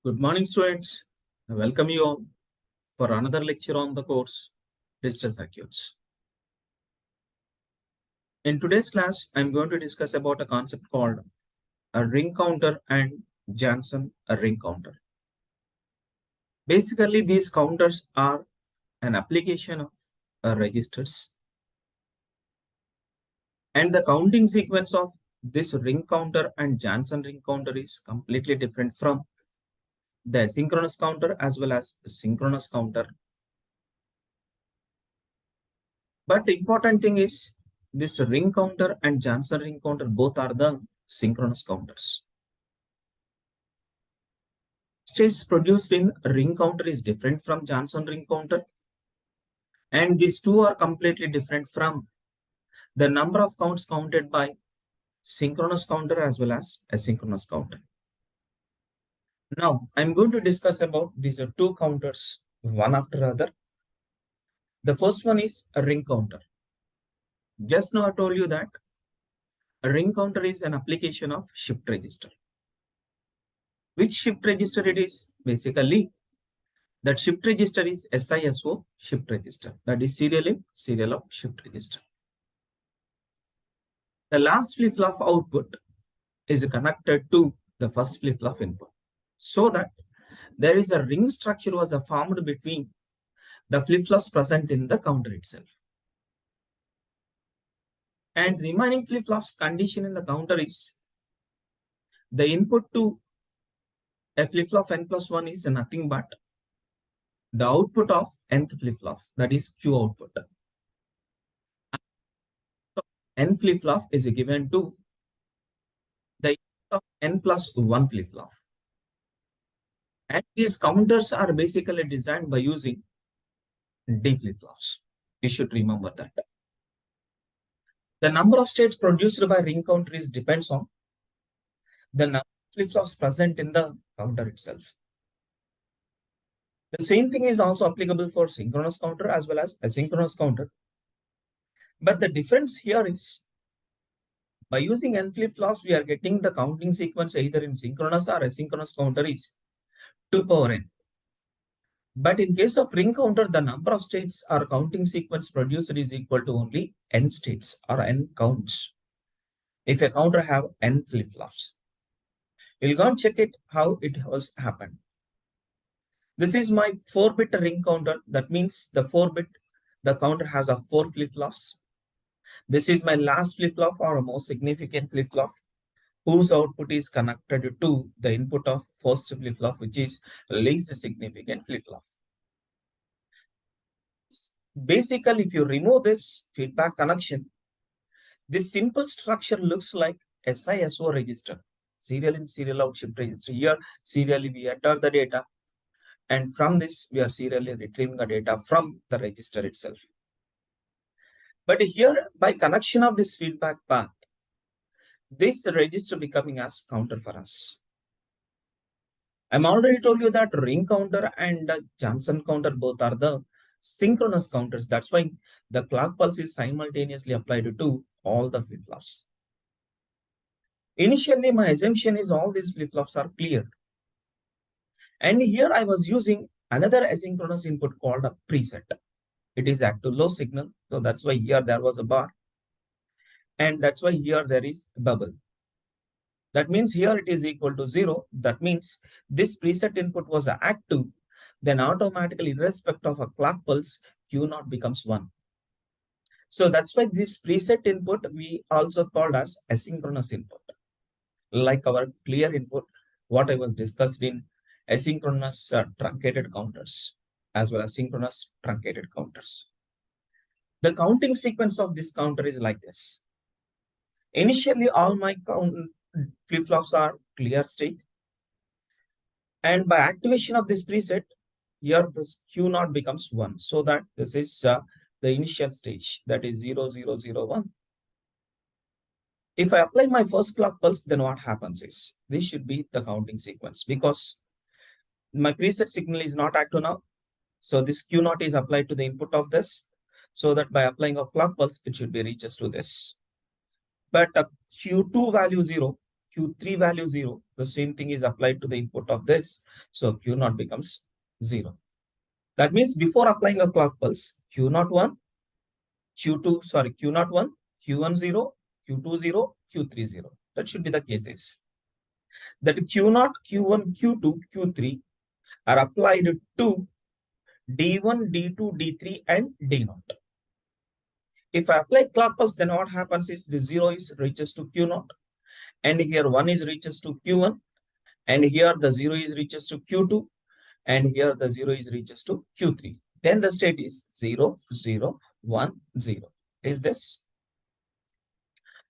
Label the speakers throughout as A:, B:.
A: Good morning, students. I welcome you all for another lecture on the course Digital Circuits. In today's class, I'm going to discuss about a concept called a ring counter and Janssen ring counter. Basically, these counters are an application of registers, and the counting sequence of this ring counter and Janssen ring counter is completely different from the asynchronous counter as well as the synchronous counter. But the important thing is this ring counter and Janssen ring counter both are the synchronous counters. States produced in ring counter is different from Janssen ring counter, and these two are completely different from the number of counts counted by synchronous counter as well as asynchronous counter. Now I'm going to discuss about these two counters one after other. The first one is a ring counter. Just now I told you that a ring counter is an application of shift register. Which shift register it is? Basically, that shift register is SISO shift register. That is serial of shift register. The last flip-flop output is connected to the first flip-flop input, so that there is a ring structure was formed between the flip-flops present in the counter itself. And remaining flip-flops condition in the counter is the input to a flip-flop n plus 1 is nothing but the output of nth flip-flop, that is Q output. N flip-flop is given to the input of n plus 1 flip-flop. And these counters are basically designed by using D flip-flops. You should remember that. The number of states produced by ring counter is depends on the number of flip-flops present in the counter itself. The same thing is also applicable for synchronous counter as well as asynchronous counter. But the difference here is by using n flip-flops, we are getting the counting sequence either in synchronous or asynchronous counter is 2 power n. But in case of ring counter, the number of states or counting sequence produced is equal to only n states or n counts. If a counter have n flip-flops, we'll go and check it how it has happened. This is my 4-bit ring counter. That means the 4-bit, the counter has a 4 flip-flops. This is my last flip-flop or a most significant flip-flop whose output is connected to the input of first flip-flop, which is least significant flip-flop. Basically, if you remove this feedback connection, this simple structure looks like SISO register, serial in serial out shift register. Here, serially we enter the data, and from this we are serially retrieving the data from the register itself. But here, by connection of this feedback path, this register becoming as counter for us. I'm already told you that ring counter and Janssen counter both are the synchronous counters. That's why the clock pulse is simultaneously applied to all the flip-flops. Initially, my assumption is all these flip-flops are clear. And here I was using another asynchronous input called a preset. It is active low signal. So that's why here there was a bar. And that's why here there is a bubble. That means here it is equal to 0. That means this preset input was active. Then automatically, irrespective of a clock pulse, Q0 becomes 1. So that's why this preset input we also called as asynchronous input. Like our clear input, what I was discussed in asynchronous truncated counters as well as synchronous truncated counters. The counting sequence of this counter is like this. Initially, all my flip-flops are clear state. And by activation of this preset, here this Q0 becomes 1. So that this is the initial stage, that is 0, 0, 0, 1. If I apply my first clock pulse, then what happens is, this should be the counting sequence because my preset signal is not active now. So this Q0 is applied to the input of this, so that by applying of clock pulse, it should be reaches to this. But Q2 value 0, Q3 value 0, the same thing is applied to the input of this. So Q0 becomes 0. That means before applying a clock pulse, Q0 1, Q0 1, Q1 0, Q2 0, Q3 0. That should be the cases. That Q0, Q1, Q2, Q3 are applied to D1, D2, D3, and D0. If I apply clock pulse, then what happens is the 0 is reaches to Q0, and here 1 is reaches to Q1, and here the 0 is reaches to Q2, and here the 0 is reaches to Q3. Then the state is 0, 0, 1, 0. Is this?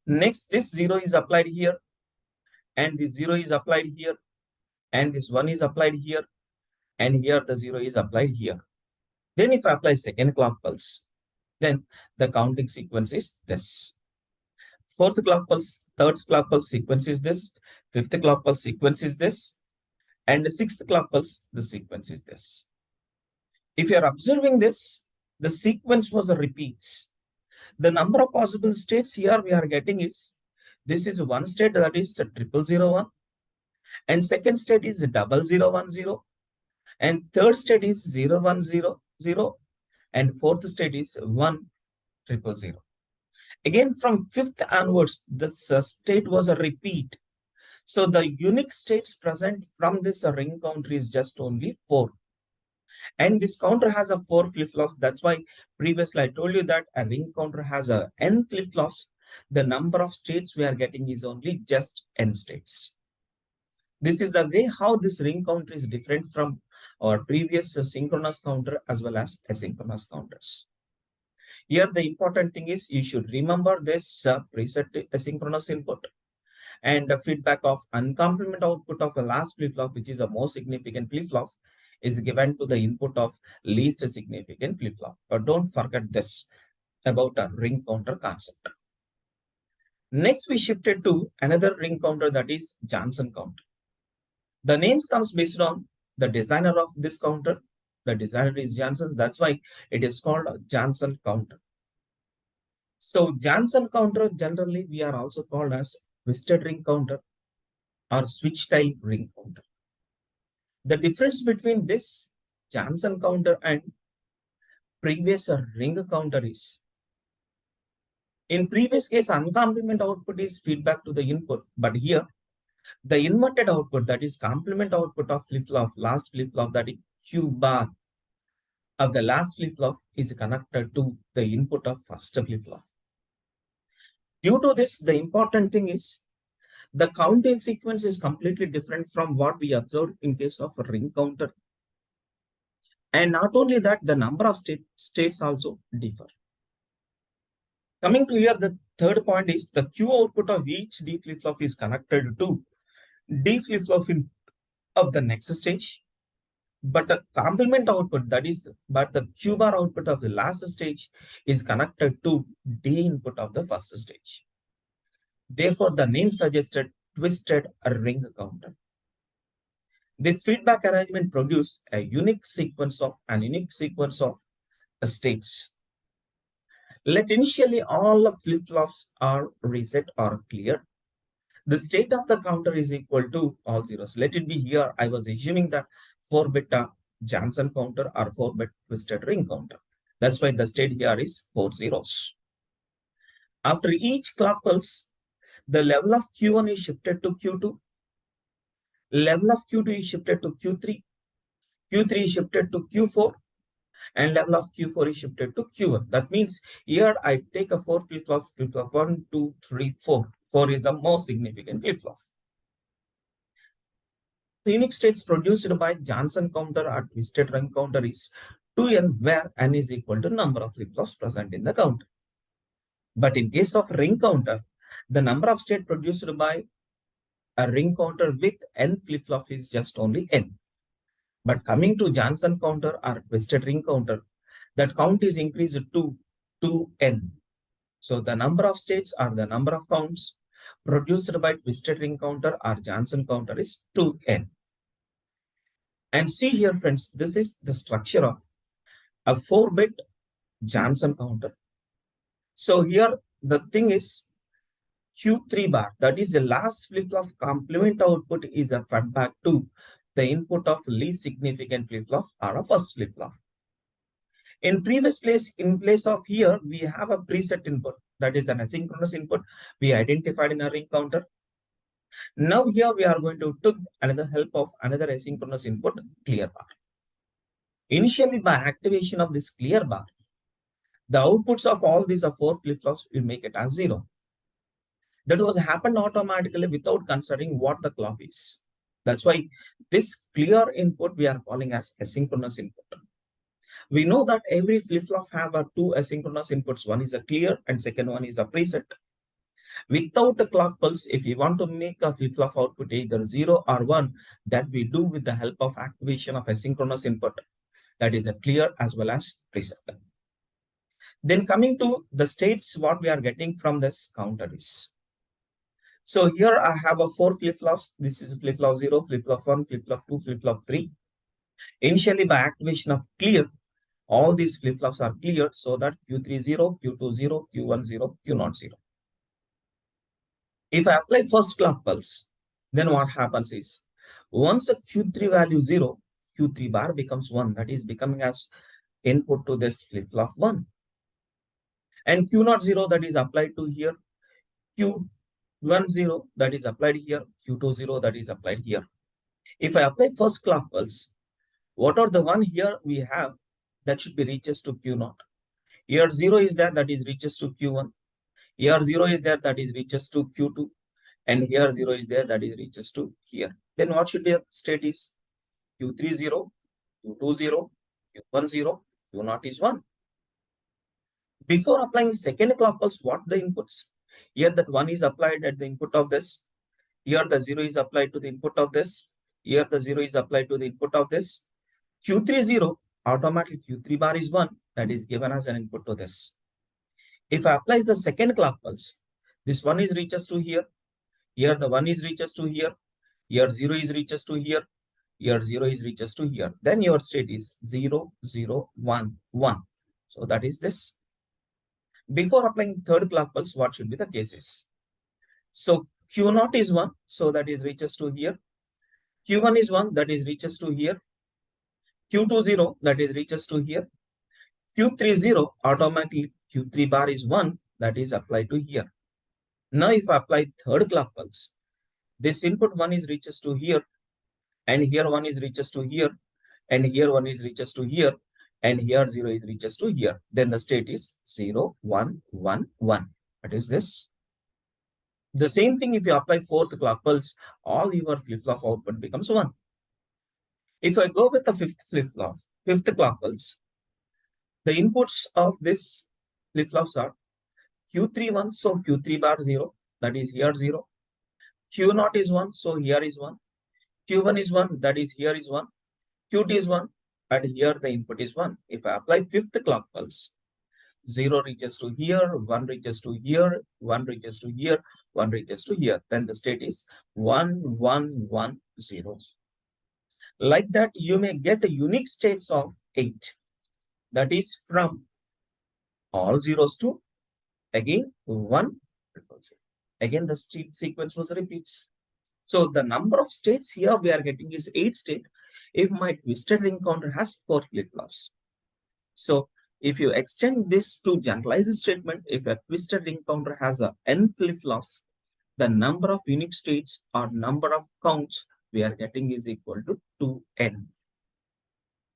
A: Next, this 0 is applied here, and this 0 is applied here, and this 1 is applied here, and here the 0 is applied here. Then if I apply second clock pulse, then the counting sequence is this. Fourth clock pulse, third clock pulse sequence is this. Fifth clock pulse sequence is this. And the sixth clock pulse, the sequence is this. If you are observing this, the sequence was a repeats. The number of possible states here we are getting is, this is one state, that is 0001, and second state is 0010, and third state is 0100, and fourth state is 1000. Again, from fifth onwards, this state was a repeat. So the unique states present from this ring counter is just only 4. And this counter has a 4 flip-flops. That's why previously I told you that a ring counter has a n flip-flops. The number of states we are getting is only just n states. This is the way how this ring counter is different from our previous synchronous counter as well as asynchronous counters. Here the important thing is you should remember this preset asynchronous input and the feedback of uncomplemented output of a last flip-flop, which is a most significant flip-flop, is given to the input of least significant flip-flop. But don't forget this about a ring counter concept. Next, we shifted to another ring counter, that is Johnson counter. The names comes based on the designer of this counter. The designer is Johnson. That's why it is called a Johnson counter. So Johnson counter generally we are also called as twisted ring counter or switch style ring counter. The difference between this Johnson counter and previous ring counter is, in previous case, uncomplemented output is feedback to the input, but here the inverted output, that is complement output of flip-flop, last flip-flop, that is Q bar of the last flip-flop is connected to the input of first flip-flop. Due to this, the important thing is the counting sequence is completely different from what we observed in case of a ring counter. And not only that, the number of states also differ. Coming to here, the third point is the Q output of each D flip-flop is connected to D flip-flop of the next stage. But the complement output, that is, but the Q bar output of the last stage is connected to D input of the first stage. Therefore, the name suggested twisted ring counter. This feedback arrangement produces a unique sequence of states. Let initially all the flip-flops are reset or cleared. The state of the counter is equal to all zeros. Let it be here. I was assuming that 4-bit Johnson counter or 4-bit twisted ring counter. That's why the state here is 4 zeros. After each clock pulse, the level of Q1 is shifted to Q2. Level of Q2 is shifted to Q3. Q3 is shifted to Q4. And level of Q4 is shifted to Q1. That means here I take a 4 flip-flop, 1, 2, 3, 4. 4 is the most significant flip-flop. The unique states produced by Johnson counter or twisted ring counter is 2n, where n is equal to number of flip-flops present in the counter. But in case of ring counter, the number of states produced by a ring counter with n flip-flop is just only n. But coming to Johnson counter or twisted ring counter, that count is increased to 2n. So the number of states or the number of counts produced by twisted ring counter or Johnson counter is 2n. And see here, friends, this is the structure of a 4-bit Johnson counter. So here the thing is, Q3 bar, that is the last flip-flop complement output, is a fed back to the input of least significant flip-flop or a first flip-flop. In place of here, we have a preset input, that is an asynchronous input we identified in a ring counter. Now here we are going to take another help of another asynchronous input, clear bar. Initially, by activation of this clear bar, the outputs of all these 4 flip-flops will make it as 0. That was happened automatically without considering what the clock is. That's why this clear input we are calling as asynchronous input. We know that every flip-flop have 2 asynchronous inputs. One is a clear and second one is a preset. Without a clock pulse, if you want to make a flip-flop output either 0 or 1, that we do with the help of activation of asynchronous input. That is a clear as well as preset. Then coming to the states, what we are getting from this counter is. So here I have a 4 flip-flops. This is flip-flop 0, flip-flop 1, flip-flop 2, flip-flop 3. Initially, by activation of clear, all these flip-flops are cleared so that Q3 0, Q2 0, Q1 0, Q0 0. If I apply first clock pulse, then what happens is, once the Q3 value 0, Q3 bar becomes 1, that is becoming as input to this flip-flop 1. And Q0 0, that is applied to here, Q1 0, that is applied here, Q2 0, that is applied here. If I apply first clock pulse, what are the one here we have that should be reaches to Q0? Here 0 is there, that is reaches to Q1. Here 0 is there, that is reaches to Q2. And here 0 is there, that is reaches to here. Then what should be a state is Q3 0, Q2 0, Q1 0, Q0 is 1. Before applying second clock pulse, what the inputs? Here that 1 is applied at the input of this. Here the 0 is applied to the input of this. Here the 0 is applied to the input of this. Q3 0, automatically Q3 bar is 1, that is given as an input to this. If I apply the second clock pulse, this 1 is reaches to here. Here the 1 is reaches to here. Here 0 is reaches to here. Here 0 is reaches to here. Then your state is 0, 0, 1, 1. So that is this. Before applying third clock pulse, what should be the cases? So Q0 is 1, so that is reaches to here. Q1 is 1, that is reaches to here. Q2 0, that is reaches to here. Q3 0, automatically Q3 bar is 1, that is applied to here. Now if I apply third clock pulse, this input 1 is reaches to here, and here 1 is reaches to here, and here 1 is reaches to here, and here 0 is reaches to here. Then the state is 0, 1, 1, 1. What is this? The same thing if you apply fourth clock pulse, all your flip-flop output becomes 1. If I go with the fifth flip-flop, fifth clock pulse, the inputs of this flip-flops are Q3 1, so Q3 bar 0, that is here 0. Q0 is 1, so here is 1. Q1 is 1, that is here is 1. Q2 is 1, and here the input is 1. If I apply fifth clock pulse, 0 reaches to here, 1 reaches to here, 1 reaches to here, 1 reaches to here. Then the state is 1, 1, 1, 0. Like that, you may get a unique states of 8. That is from all zeros to again 1, again the state sequence was repeats. So the number of states here we are getting is 8 state if my twisted ring counter has 4 flip-flops. So if you extend this to generalized statement, if a twisted ring counter has a n flip-flops, the number of unique states or number of counts we are getting is equal to 2n.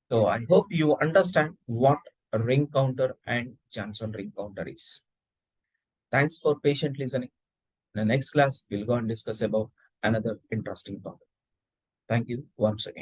A: So I hope you understand what a ring counter and Johnson ring counter is. Thanks for patient listening. In the next class, we'll go and discuss about another interesting topic. Thank you once again.